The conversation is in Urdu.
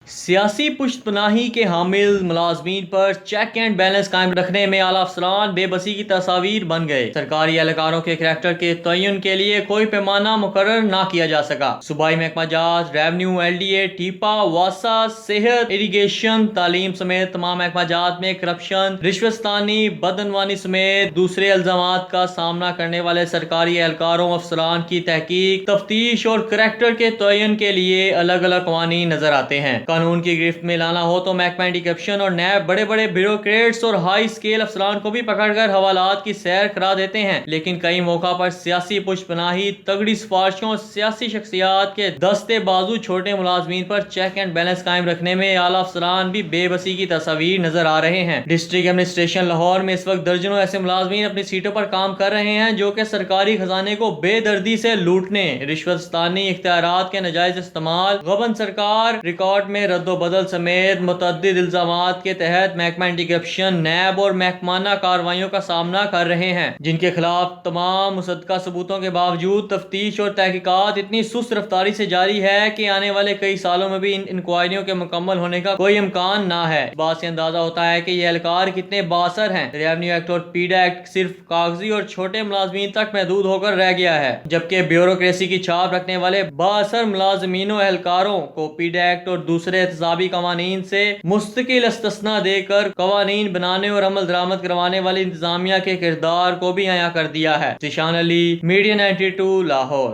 سیاسی پشت پناہی کے حامل ملازمین پر چیک اینڈ بیلنس قائم رکھنے میں اعلیٰ افسران بے بسی کی تصاویر بن گئے۔ سرکاری اہلکاروں کے کریکٹر کے تعین کے لیے کوئی پیمانہ مقرر نہ کیا جا سکا۔ صوبائی محکمہ جات، ریونیو، LDA، ٹیپا، واسا، صحت، اریگیشن، تعلیم سمیت تمام محکمہ جات میں کرپشن، رشوت ستانی، بدعنوانی سمیت دوسرے الزامات کا سامنا کرنے والے سرکاری اہلکاروں افسران کی تحقیق، تفتیش اور کریکٹر کے تعین کے لیے الگ الگ قوانین نظر آتے ہیں۔ قانون کی گرفت میں لانا ہو تو محکمہ اینٹی کرپشن اور نیب بڑے بڑے بیوروکریٹس اور ہائی اسکیل افسران کو بھی پکڑ کر حوالات کی سیر کرا دیتے ہیں، لیکن کئی موقع پر سیاسی پشت پناہی، تگڑی سفارشوں اور سیاسی شخصیات کے دستے بازو چھوٹے ملازمین پر چیک اینڈ بیلنس قائم رکھنے میں اعلیٰ افسران بھی بے بسی کی تصاویر نظر آ رہے ہیں۔ ڈسٹرکٹ ایڈمنسٹریشن لاہور میں اس وقت درجنوں ایسے ملازمین اپنی سیٹوں پر کام کر رہے ہیں جو کہ سرکاری خزانے کو بے دردی سے لوٹنے، رشوت ستانی، اختیارات کے ناجائز استعمال، غبن سرکار ریکارڈ میں رد و بدل سمیت متعدد الزامات کے تحت محکمہ اینٹی کرپشن، نیب اور محکمانہ کارروائیوں کا سامنا کر رہے ہیں، جن کے خلاف تمام مصدقہ ثبوتوں کے باوجود تفتیش اور تحقیقات اتنی سست رفتاری سے جاری ہے کہ آنے والے کئی سالوں میں بھی ان انکوائریوں کے مکمل ہونے کا کوئی امکان نہ ہے۔ اس بات سے اندازہ ہوتا ہے کہ یہ اہلکار کتنے بااثر ہیں۔ ریونیو ایکٹ اور پیڈا ایکٹ صرف کاغذی اور چھوٹے ملازمین تک محدود ہو کر رہ گیا ہے، جبکہ بیوروکریسی کی چھاپ رکھنے والے بااثر ملازمین و اہلکاروں کو پیڈا ایکٹ اور دوسرے احتسابی قوانین سے مستقل استثناء دے کر قوانین بنانے اور عمل درآمد کروانے والی انتظامیہ کے کردار کو بھی عیاں کر دیا ہے۔ ذیشان علی، میڈیا 92 لاہور۔